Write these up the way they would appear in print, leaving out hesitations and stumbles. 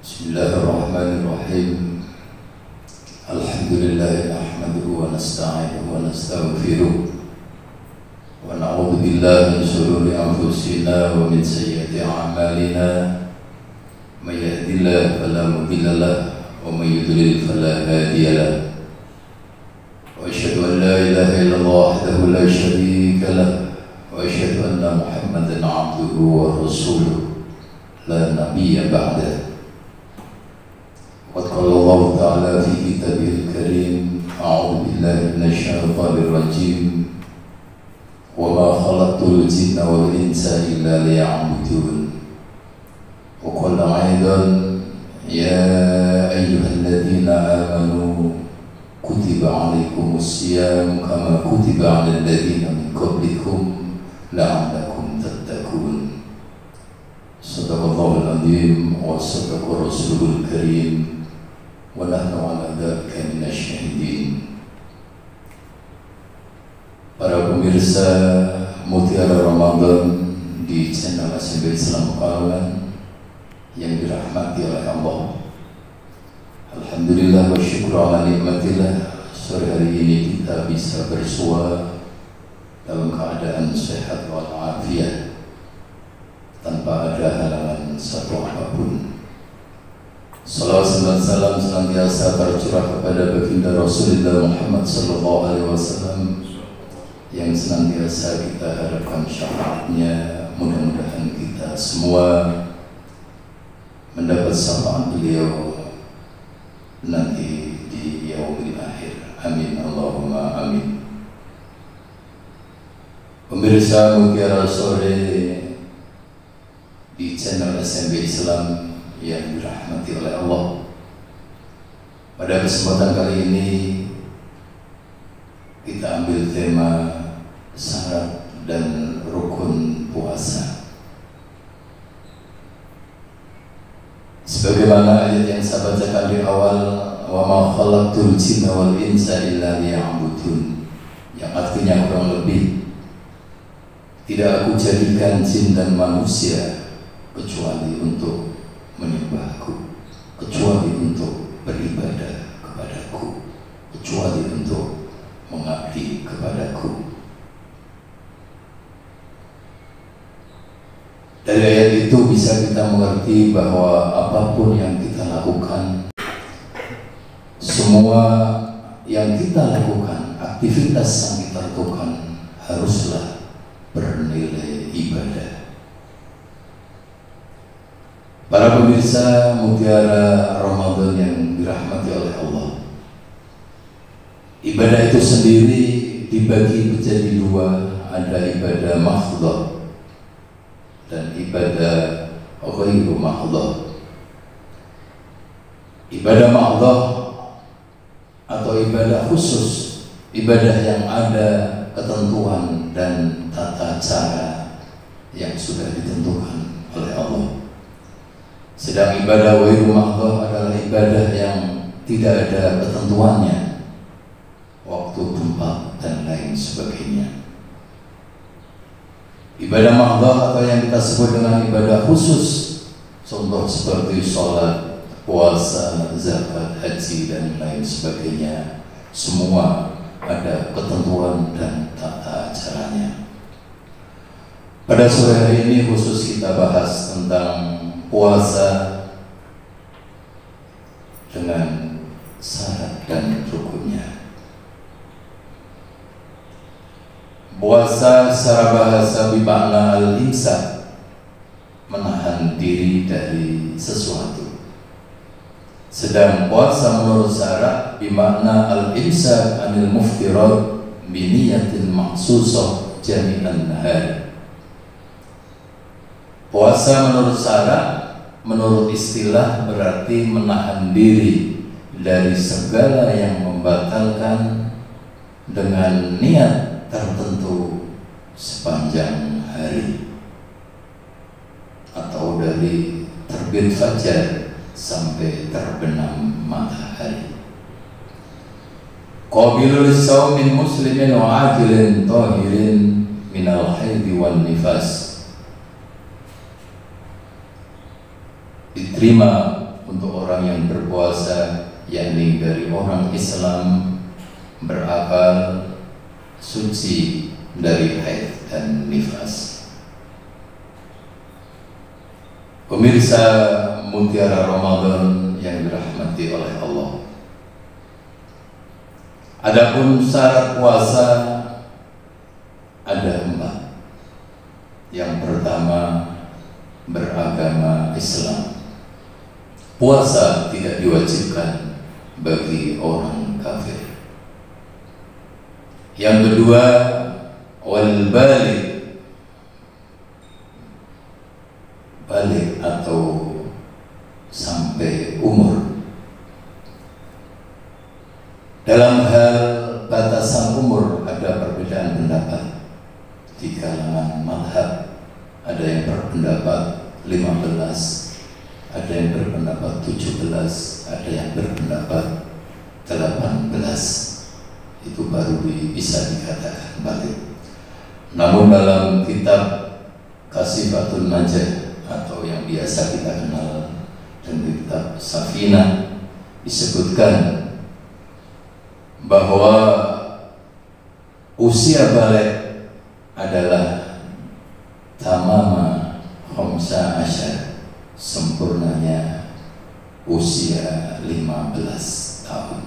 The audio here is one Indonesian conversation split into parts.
Bismillahirrahmanirrahim. Alhamdulillah nahmaduhu wa nasta'inuhu wa nastaghfiruh wa na'udzu billahi min shururi anfusina wa min sayyiati a'malina. May yahdihillahu fala mudilla lahu wa may yudlil fala hadiya lahu. Wa asyhadu an la ilaha illallah wahdahu la syarika lahu wa asyhadu anna Muhammadan 'abduhu wa rasuluh la nabiyya ba'dahu. Qad qala Allah Ta'ala fi kitabihil karim, a'udzu billahi minasyaitonir rajim, wa ma khalaqtul jinna wal insa illa liya'budun. Wa qala aidan, ya ayyuhalladzina amanu kutiba 'alaikumus syiyam kama kutiba 'alal ladzina min qablikum la'allakum tattaqun. Shadaqallahul 'azim wa shadaqa rasulul karim. Wa nahnu 'ala dzalika minasyahidin. Para pemirsa Mutiara Ramadan di channel SMP Islam Pekalongan yang dirahmati oleh Allah, alhamdulillah wa syukur ala nikmatillah, sore hari ini kita bisa bersua dalam keadaan sehat walafiat tanpa ada halangan satu apapun. Salawat dan salam senantiasa tercurah kepada baginda Rasulullah Muhammad sallallahu alaihi wasallam yang senantiasa kita harapkan syafaatnya. Mudah-mudahan kita semua mendapat syafaat beliau nanti di yaumil akhir. Amin Allahumma amin. Pemirsa Mutiara Sore di channel SMP Islam yang dirahmati oleh Allah, pada kesempatan kali ini kita ambil tema syarat dan rukun puasa. Sebagaimana ayat yang saya bacakan di awal, wa ma khalaqtul jinna wal insa illa liya'budun, yang artinya kurang lebih, tidak aku jadikan jin dan manusia kecuali untuk menyembahku, kecuali untuk beribadah kepadaku, kecuali untuk mengabdi kepadaku. Dari ayat itu bisa kita mengerti bahwa apapun yang kita lakukan, semua yang kita lakukan, aktivitas yang kita lakukan haruslah bernilai ibadah. Para pemirsa Mutiara Ramadan yang dirahmati oleh Allah, ibadah itu sendiri dibagi menjadi dua, ada ibadah mahdhah dan ibadah ghairu mahdhah. Ibadah mahdhah atau ibadah khusus, ibadah yang ada ketentuan dan tata cara yang sudah ditentukan oleh Allah. Sedang ibadah ghairu mahdhah adalah ibadah yang tidak ada ketentuannya, waktu, tempat, dan lain sebagainya. Ibadah mahdhah atau yang kita sebut dengan ibadah khusus, contoh seperti sholat, puasa, zakat, haji, dan lain sebagainya, semua ada ketentuan dan tata caranya. Pada sore hari ini khusus kita bahas tentang puasa dengan syarat dan rukunnya. Puasa secara bahasa bermakna al-imsak, menahan diri dari sesuatu. Sedang puasa menurut syarat bermakna al-imsak anil muftirat biniyatin maksusah jami'an nahar. Puasa menurut syarat, menurut istilah berarti menahan diri dari segala yang membatalkan dengan niat tertentu sepanjang hari, atau dari terbit fajar sampai terbenam matahari. Qabilul shaumin muslimin wa ajilin tahirin minal haidi wan nifas. Diterima untuk orang yang berpuasa, yakni dari orang Islam berakal suci dari haid dan nifas. Pemirsa Mutiara Ramadan yang dirahmati oleh Allah, adapun syarat puasa ada 4. Yang pertama, beragama Islam. Puasa tidak diwajibkan bagi orang kafir. Yang kedua, wal balik, balik atau sampai umur. Dalam hal batasan umur ada perbedaan pendapat di kalangan mazhab. Ada yang berpendapat 15, ada yang berpendapat 17, ada yang berpendapat 18. Itu baru bisa dikatakan balik. Namun dalam kitab Kasifatun Najah atau yang biasa kita kenal dengan kitab Safinah disebutkan bahwa usia balik adalah tamama khamsa asyar, sempurnanya usia 15 tahun.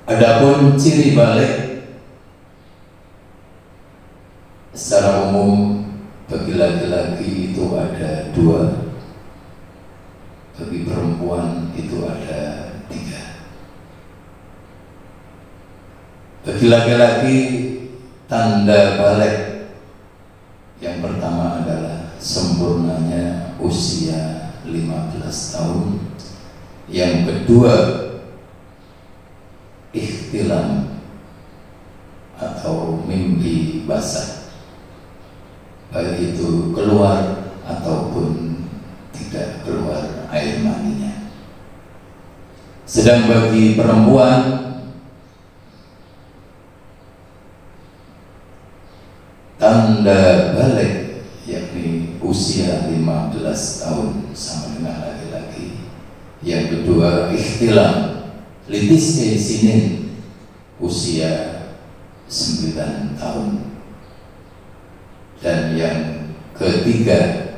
Adapun ciri balik secara umum bagi laki-laki itu ada 2, bagi perempuan itu ada 3. Bagi laki-laki tanda balik yang pertama adalah sempurnanya usia 15 tahun. Yang kedua, ihtilam atau mimpi basah, baik itu keluar ataupun tidak keluar air maninya. Sedang bagi perempuan tanda balik yakni usia 15 tahun sama dengan laki-laki. Yang kedua, ihtilam litisnya sinin, usia 9 tahun. Dan yang ketiga,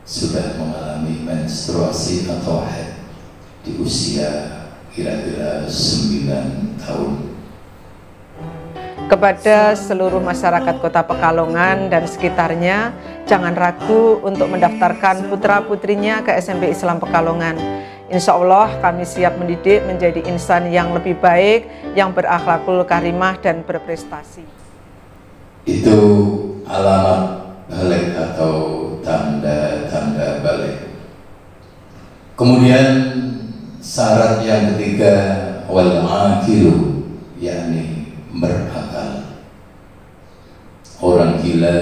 sudah mengalami menstruasi atau haid di usia kira-kira 9 tahun. Kepada seluruh masyarakat Kota Pekalongan dan sekitarnya, jangan ragu untuk mendaftarkan putra-putrinya ke SMP Islam Pekalongan. Insya Allah kami siap mendidik menjadi insan yang lebih baik, yang berakhlakul karimah dan berprestasi. Itu alamat balik atau tanda-tanda balik. Kemudian syarat yang ketiga, wal aqilu, yakni berakal. Orang gila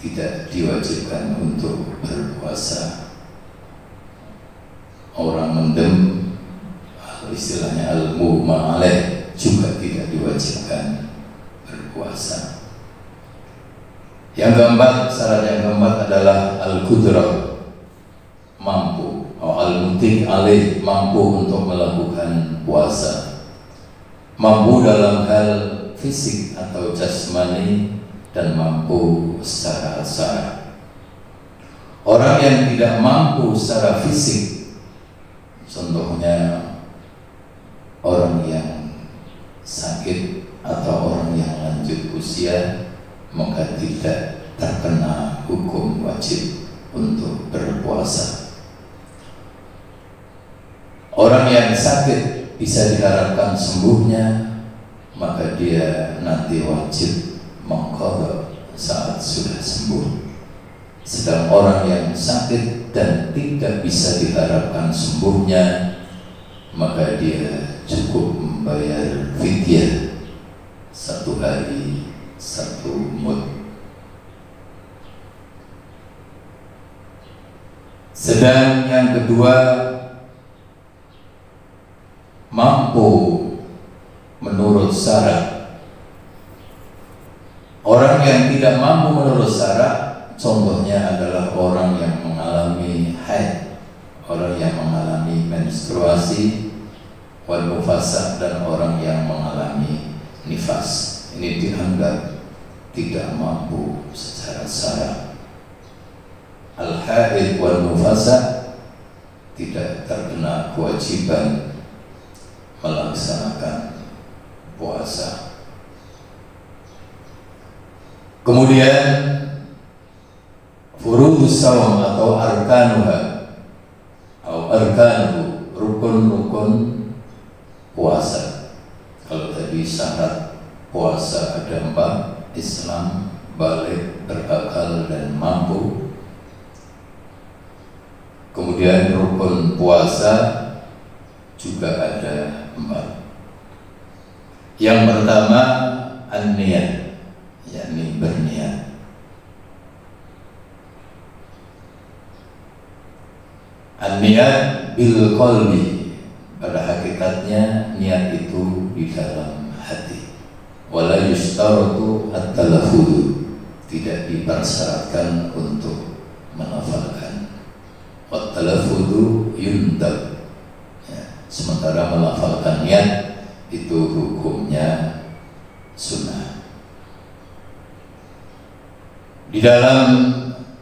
tidak diwajibkan untuk berpuasa. Orang mendem, istilahnya al-mughma alaih, juga tidak diwajibkan berpuasa. Yang keempat, syarat yang keempat adalah al-qudrah, mampu, atau al-mutik alaih, mampu untuk melakukan puasa. Mampu dalam hal fisik atau jasmani dan mampu secara syaraf. Orang yang tidak mampu secara fisik, contohnya orang yang sakit atau orang yang lanjut usia, maka tidak terkena hukum wajib untuk berpuasa. Orang yang sakit bisa diharapkan sembuhnya, maka dia nanti wajib mengqadha saat sudah sembuh. Sedang orang yang sakit dan tidak bisa diharapkan sembuhnya, maka dia cukup membayar fidyah 1 hari 1 mud. Sedang yang kedua, mampu menurut syarat. Orang yang tidak mampu menurut syarat, contoh wal nufasa, dan orang yang mengalami nifas. Ini dianggap tidak mampu secara syara. Al-haid wal nufasa tidak terkena kewajiban melaksanakan puasa. Kemudian furudus shaum atau arkanuha atau arkanu, rukun-rukun puasa. Kalau tadi syarat puasa ada 4: Islam, balik, berakal, dan mampu. Kemudian rukun puasa juga ada 4. Yang pertama an-niyat, yakni berniat. An-niyat bil qalbi, pada hakikatnya niat itu di dalam hati. Wala yushtaratu at-talaffuz, tidak dipersyaratkan untuk melafalkan. Wa talaffuzu yundab, sementara melafalkan niat itu hukumnya sunnah. Di dalam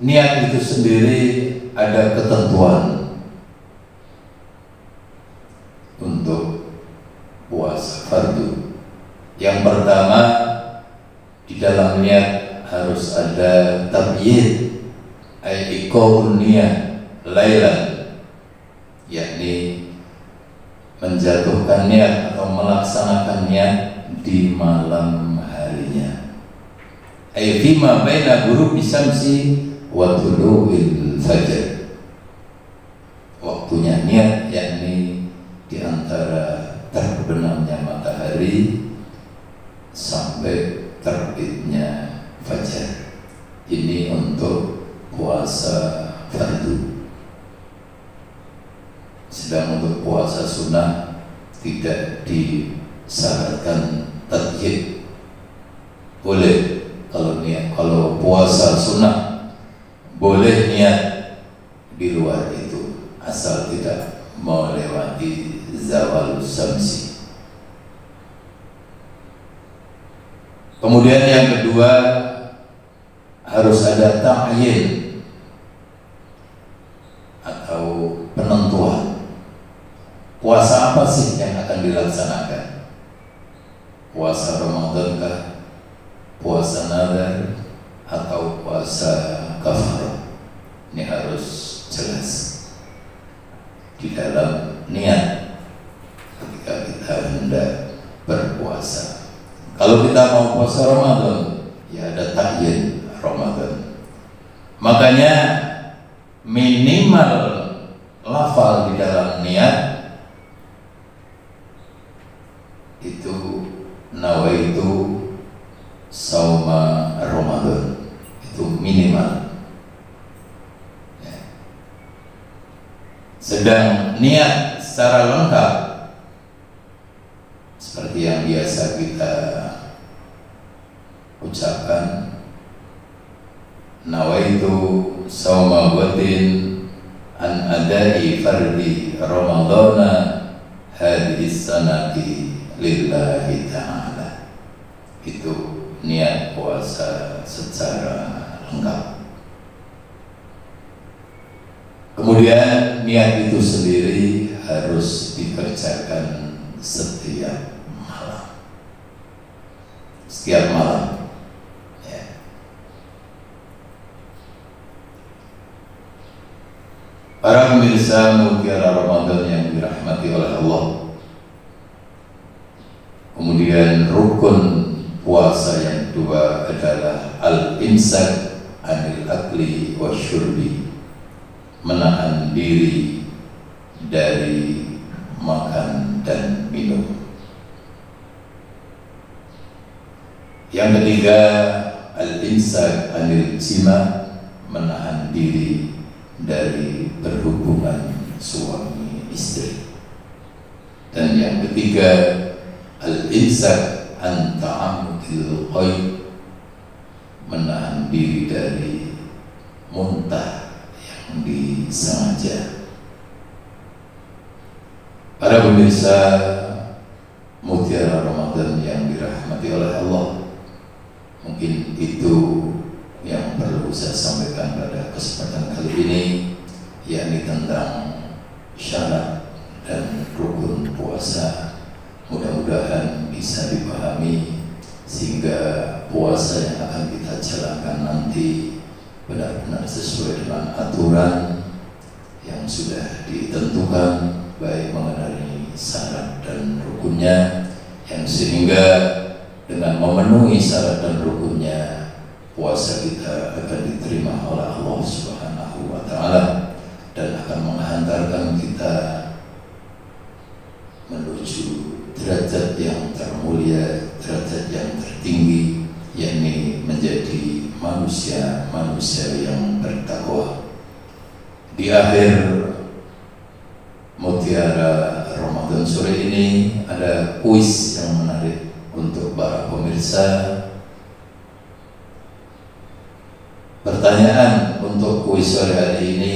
niat itu sendiri ada ketentuan untuk puasa fardu. Yang pertama, di dalam niat harus ada tabyid, ay iqaul niyah lailan, yakni menjatuhkan niat atau melaksanakan niat di malam harinya. Ay fima baina ghurubi syamsi wa tulu'il fajr. Waktunya niat yakni di antara terbenamnya matahari sampai terbitnya fajar. Ini untuk puasa fardu. Sedang untuk puasa sunnah tidak disyaratkan tabyid. Boleh kalau niat, kalau puasa sunnah boleh niat di luar itu, asal tidak melewati zawal syamsi. Kemudian yang kedua, harus ada ta'yin atau penentuan. Puasa apa sih yang akan dilaksanakan? Puasa Ramadan kah? Puasa nadar atau puasa kafarah? Ini harus jelas di dalam niat ketika kita hendak berpuasa. Kalau kita mau puasa Ramadan, ya ada ta'yin Ramadan. Makanya minimal lafal di dalam niat itu nawaitu sauma Ramadan, itu minimal. Sedang niat secara lengkap seperti yang biasa kita ucapkan, nawaitu sauma ghadin an adai fardi Ramadana hadhihi sanati lillahi ta'ala. Itu niat puasa secara lengkap. Kemudian niat itu sendiri harus dikerjakan setiap malam. Setiap malam, ya. Para pemirsa Mutiara Ramadan yang dirahmati oleh Allah, kemudian rukun puasa yang kedua adalah al-imsak anil akli wa syurbi, menahan diri dari makan dan minum. Yang ketiga, al-imsak anil jima, menahan diri dari berhubungan suami istri. Dan yang ketiga, al-imsak an ta'amudil ghaib, menahan diri dari muntah yang disengaja. Para pemirsa sampaikan pada kesempatan kali ini, yakni tentang syarat dan rukun puasa. Mudah-mudahan bisa dipahami sehingga puasa yang akan kita jalankan nanti benar-benar sesuai dengan aturan yang sudah ditentukan, baik mengenai syarat dan rukunnya, yang sehingga dengan memenuhi syarat dan rukunnya puasa kita akan diterima oleh Allah Subhanahu wa Ta'ala dan akan menghantarkan kita menuju derajat yang termulia, derajat yang tertinggi, yakni menjadi manusia yang bertakwa. Di akhir mutiara Ramadan sore ini ada kuis yang menarik untuk para pemirsa. Pertanyaan untuk kuis sore hari ini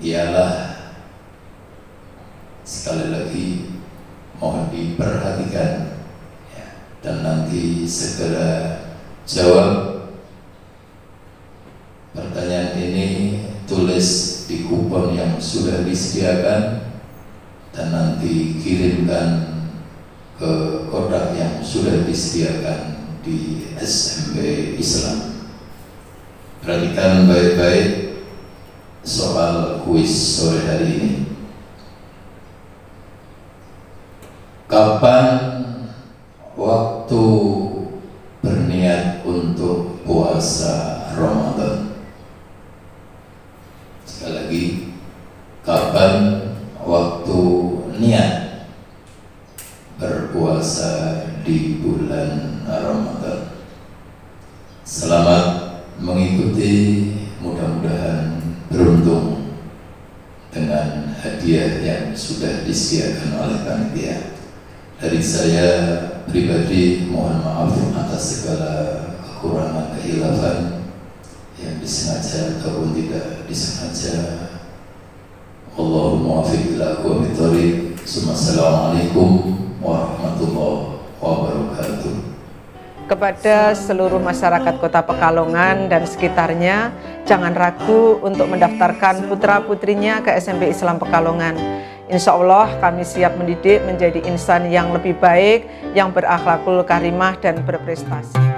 ialah, sekali lagi mohon diperhatikan ya, dan nanti segera jawab. Pertanyaan ini tulis di kupon yang sudah disediakan dan nanti kirimkan ke kotak yang sudah disediakan di SMP Islam. Perhatikan baik-baik soal kuis sore hari ini. Kapan waktu berniat untuk puasa Ramadan? Sekali lagi, kapan waktu niat berpuasa di bulan Ramadan? Selamat mengikuti, mudah-mudahan beruntung dengan hadiah yang sudah disediakan oleh panitia. Dari saya pribadi mohon maaf atas segala kekurangan, kehilafan yang disengaja ataupun tidak disengaja. Allahumma muwaffiq ila aqwamit thoriq. Assalamualaikum warahmatullahi wabarakatuh. Kepada seluruh masyarakat Kota Pekalongan dan sekitarnya, jangan ragu untuk mendaftarkan putra-putrinya ke SMP Islam Pekalongan. Insya Allah kami siap mendidik menjadi insan yang lebih baik, yang berakhlakul karimah dan berprestasi.